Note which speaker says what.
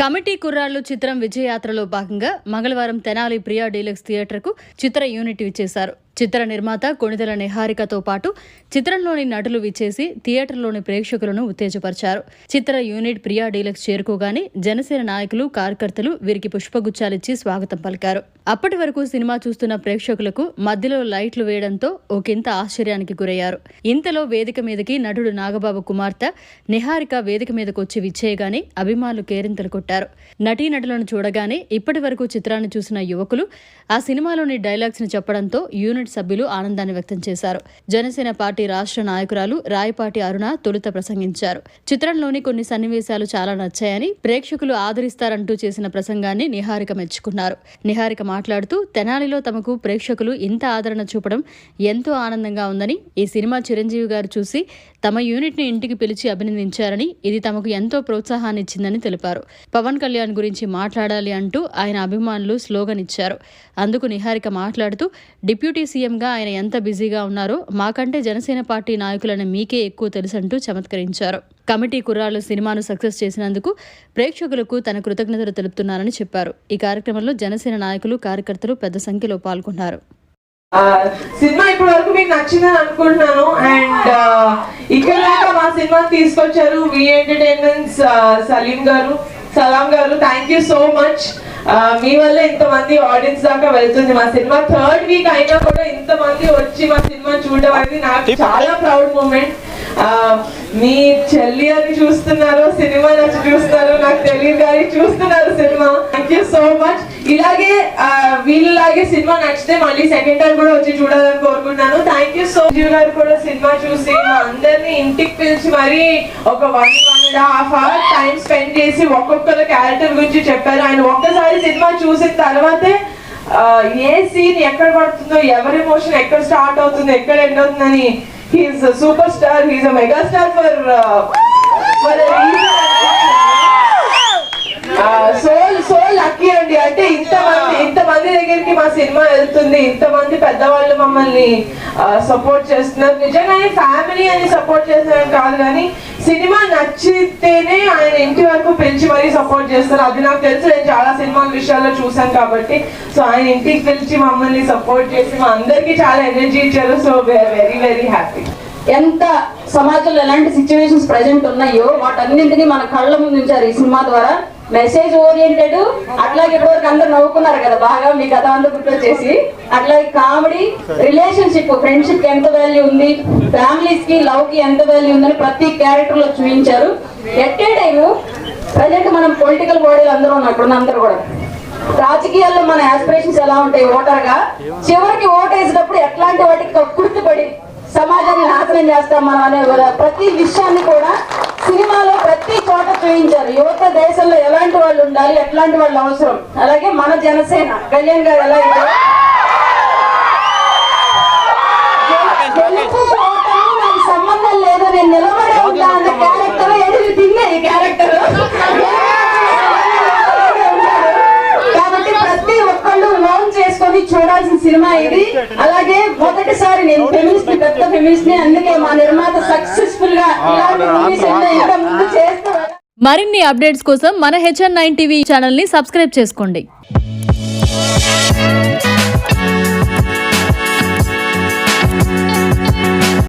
Speaker 1: Committee కుర్రాళ్ళు చిత్రం విజయయాత్రలో భాగంగా మంగళవారం తెనాలి ప్రియా డీలక్స్ థియేటర్కు చిత్ర యూనిట్ విచ్చేశారు. చిత్ర నిర్మాత కొణిదెల నిహారికతో పాటు చిత్రంలోని నటులు విచ్చేసి థియేటర్లోని ప్రేక్షకులను ఉత్తేజపరిచారు. చిత్ర యూనిట్ ప్రియా డీలక్స్ చేరుకోగానే జనసేన నాయకులు, కార్యకర్తలు వీరికి పుష్పగుచ్చాలిచ్చి స్వాగతం పలికారు. అప్పటి వరకు సినిమా చూస్తున్న ప్రేక్షకులకు మధ్యలో లైట్లు వేయడంతో ఒకంత ఆశ్చర్యానికి గురయ్యారు. ఇంతలో వేదిక మీదకి నటుడు నాగబాబు కుమార్తె నిహారిక వేదిక మీదకొచ్చి విచ్చేయగానే అభిమానులు కేరింతలు కొట్టారు. నటీనటులను చూడగానే ఇప్పటి వరకు చిత్రాన్ని చూసిన యువకులు ఆ సినిమాలోని డైలాగ్స్ ని చెప్పడంతో యూనిట్ సభ్యులు ఆనందాన్ని వ్యక్తం చేశారు. జనసేన పార్టీ రాష్ట్ర నాయకురాలు రాయపాటి అరుణ తొలుత ప్రసంగించారు. చిత్రంలోని కొన్ని సన్నివేశాలు చాలా నచ్చాయని, ప్రేక్షకులు ఆదరిస్తారంటూ చేసిన ప్రసంగాన్ని నిహారిక మెచ్చుకున్నారు. నిహారిక మాట్లాడుతూ తెనాలిలో తమకు ప్రేక్షకులు ఇంత ఆదరణ చూపడం ఎంతో ఆనందంగా ఉందని, ఈ సినిమా చిరంజీవి గారు చూసి తమ యూనిట్ ని ఇంటికి పిలిచి అభినందించారని, ఇది తమకు ఎంతో ప్రోత్సాహాన్ని ఇచ్చిందని తెలిపారు. పవన్ కళ్యాణ్ గురించి మాట్లాడాలి అంటూ ఆయన అభిమానులు స్లోగన్ ఇచ్చారు. అందుకు నిహారిక మాట్లాడుతూ డిప్యూటీ సీఎంగా ఆయన ఎంత బిజీగా ఉన్నారో మాకంటే జనసేన పార్టీ నాయకులను మీకే ఎక్కువ తెలుసంటూ చమత్కరించారు. కమిటీ కుర్రాళ్ళు సినిమాను సక్సెస్ చేసినందుకు ప్రేక్షకులకు తన కృతజ్ఞతలు తెలుపుతున్నారని చెప్పారు. ఈ కార్యక్రమంలో జనసేన నాయకులు, కార్యకర్తలు పెద్ద సంఖ్యలో పాల్గొన్నారు.
Speaker 2: సినిమా ఇప్పటి వరకు మీకు నచ్చిందని అనుకుంటున్నాను. అండ్ ఇక్కడ మా సినిమా తీసుకొచ్చారు వి ఎంటర్టైన్మెంట్స్ సలాం గారు, థ్యాంక్ యూ సో మచ్. మీ వల్ల ఇంతమంది ఆడియన్స్ దాకా వెళ్తుంది మా సినిమా. థర్డ్ వీక్ అయినా కూడా ఇంతమంది వచ్చి మా సినిమా చూడడం అనేది నాకు చాలా ప్రౌడ్ మూమెంట్. మీ చెల్లి అని చూస్తున్నారు, సినిమా నచ్చి చూస్తున్నారు నాకు తెలియదు కానీ చూస్తున్నారు cinema. Thank you so much. ఇలాగే వీళ్ళలాగే సినిమా నచ్చితే మళ్ళీ సెకండ్ టైం కూడా వచ్చి చూడాలని కోరుకుంటున్నాను. Thank you so much. గారు కూడా సినిమా చూసి మా అందరినీ ఇంటికి పిలిచి మరీ ఒక 1.5 hour టైం స్పెండ్ చేసి ఒక్కొక్కరు క్యారెక్టర్ గురించి చెప్పారు. ఆయన ఒక్కసారి సినిమా చూసిన తర్వాతే ఏ సీన్ ఎక్కడ పడుతుందో, ఎవరి ఎమోషన్ ఎక్కడ స్టార్ట్ అవుతుందో, ఎక్కడ ఎండ్ అవుతుందని, he's a superstar, he's a megastar for a reason. So lucky అండి. అంటే ఇంతమంది దగ్గరికి మా సినిమా వెళ్తుంది, ఇంతమంది పెద్దవాళ్ళు మమ్మల్ని సపోర్ట్ చేస్తున్నారు. నిజంగానే ఫ్యామిలీ అని సపోర్ట్ చేస్తున్నారు కాదు కానీ సినిమా నచ్చితేనే ఆయన ఇంటి వరకు పిలిచి మరీ సపోర్ట్ చేస్తారు. అది నాకు తెలుసు, నేను చాలా సినిమాల విషయాల్లో చూసాను కాబట్టి. సో ఆయన ఇంటికి పిలిచి మమ్మల్ని సపోర్ట్ చేసి మా అందరికి చాలా ఎనర్జీ ఇచ్చారు. So we are very very happy.
Speaker 3: ఎంత సమాజంలో ఎలాంటి సిచ్యువేషన్స్ ప్రెజెంట్ ఉన్నాయో వాటన్నింటినీ మన కళ్ళ ముందు ఉంచారు ఈ సినిమా ద్వారా. మెసేజ్ ఓరియంటెడ్, అట్లాగే ఇప్పటివరకు అందరు నవ్వుకున్నారు కదా బాగా, మీ కథ అంతా గుర్తొచ్చేసి. అట్లాగే కామెడీ, రిలేషన్షిప్, ఫ్రెండ్షిప్ కి ఎంత వాల్యూ ఉంది, ఫ్యామిలీస్ కి, లవ్ కి ఎంత వాల్యూ ఉందని ప్రతి క్యారెక్టర్ లో చూపించారు. ఎట్ ఏ టైమ్ ప్రజెంట్ మనం పొలిటికల్ బాడీలు అందరూ ఉన్నప్పుడు అందరూ కూడా రాజకీయాల్లో మన ఆస్పిరేషన్స్ ఎలా ఉంటాయి ఓటర్ గా, చివరికి ఓటేసినప్పుడు ఎట్లాంటి వాటికి కక్కుర్తిపడి సమాజాన్ని నాశనం చేస్తాం మనం అనే ప్రతి విషయాన్ని కూడా సినిమాలో ప్రతి చోట చూపించారు. యువత దేశంలో ఎలాంటి వాళ్ళు ఉండాలి, ఎట్లాంటి వాళ్ళు అవసరం. అలాగే మన జనసేన కళ్యాణ్ గారు ఎలా నాకు సంబంధం లేదు, నేను నిలబడే ఉంటా అన్న క్యారెక్టర్ ఎదురు తిన్నే ఈ క్యారెక్టర్. కాబట్టి ప్రతి ఒక్కళ్ళు లోన్ చేసుకొని చూడాల్సిన సినిమా ఇది. అలాగే మొదటిసారి నేను ఫెమినిస్ట్, పెద్ద ఫెమినిస్ట్ ని, అందుకే మా నిర్మాత సక్సెస్ఫుల్ గా ఇలాంటి మూవీస్ ఇంకా ముందు చేస్తూ.
Speaker 1: మరిన్ని అప్డేట్స్ కోసం మన HN9 టీవీ ఛానల్ ని సబ్స్క్రైబ్ చేసుకోండి.